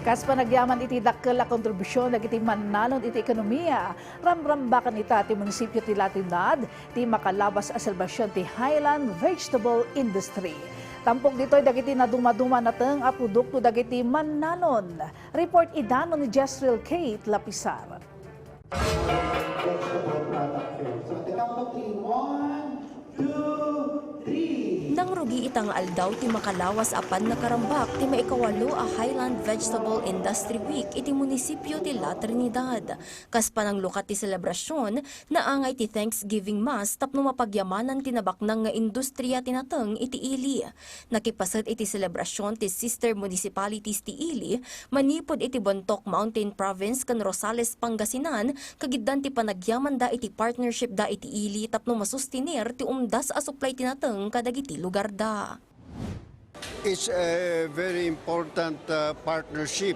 Kas panagyaman iti dakkel a kontribusyon dagiti mannalon iti ekonomiya, ramrambakan ita ti munisipyo ti Latinad, ti makalabas a selbasyon ti Highland Vegetable Industry. Tampok dito'y dagiti naduma-duma nateng a produkto dagiti mannalon. Report idano ni Jezreel Kate Lapisar. Nang rugi itang aldaw ti makalawas apan nakarambak ti maikawalo a Highland Vegetable Industry Week iti munisipyo ti La Trinidad. Kas panang lukat ti selebrasyon, naangay ti Thanksgiving Mass tapno mapagyamanan tinabaknang nga industriya tinateng iti ili. Nakipasad iti selebrasyon ti sister municipalities ti ili, manipod iti Bontoc Mountain Province kan Rosales, Pangasinan, kagiddan ti panagyaman da iti partnership da iti ili tapno masustinir ti umdas a supply tinateng kadagiti lugar da. It's a very important partnership.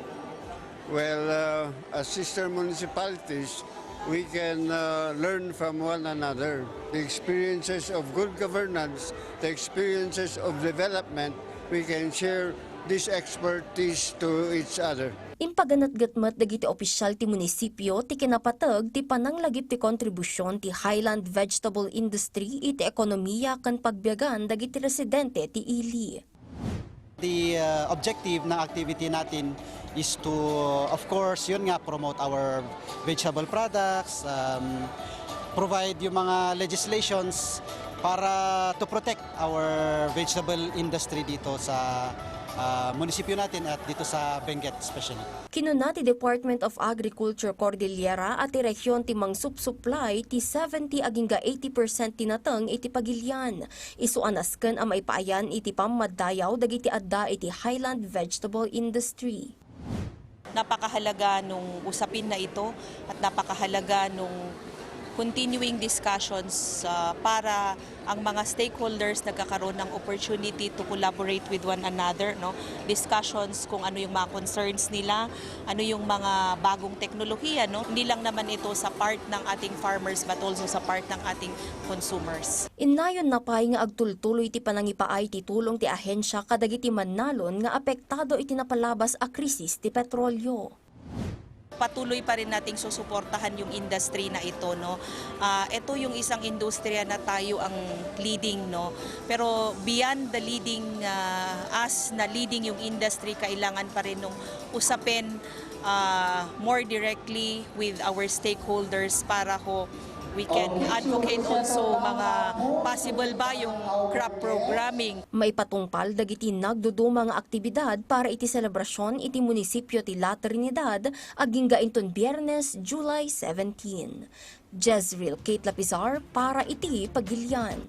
Well, as sister municipalities, we can learn from one another. The experiences of good governance, the experiences of development, we can share this expertise to each other. Impaganat-gatmat dagiti opisyal ti munisipyo ti kinapatag ti pananglagip ti kontribusyon ti Highland Vegetable Industry iti ekonomiya kan pagbiagan dagiti residente ti ili. The objective ng activity natin is to, of course, yun nga, promote our vegetable products, provide yung mga legislations para to protect our vegetable industry dito sa munisipyo natin at dito sa Benguet especially. Kinuna ti Department of Agriculture Cordillera at ti Rehiyon ti Mangsup-Supply ti 70 aging 80% tinateng iti pagilyan. Isuanasken ang maipaayan iti pammaddayaw dagiti adda iti Highland Vegetable Industry. Napakahalaga nung usapin na ito at napakahalaga nung continuing discussions para ang mga stakeholders nagkakaroon ng opportunity to collaborate with one another, no? Discussions kung ano yung mga concerns nila, ano yung mga bagong teknolohiya, no? Hindi lang naman ito sa part ng ating farmers but also sa part ng ating consumers. Inayon na pay nga agtultuloy ti panangipaay ti tulong ti ahensya kadagiti mannalon nga apektado iti napalabas a krisis ti petrolyo. Patuloy pa rin nating susuportahan yung industry na ito, no. Ito yung isang industriya na tayo ang leading, no. Pero beyond the leading us na leading yung industry, kailangan pa rin nung usapin more directly with our stakeholders para we can advocate also mga possible ba yung crop programming. May patungpal dagiti nagdudumang aktibidad para iti selebrasyon iti munisipyo ti La Trinidad aging gainton Biyernes, July 17. Jezreel Kate Lapisar para iti Pagilian.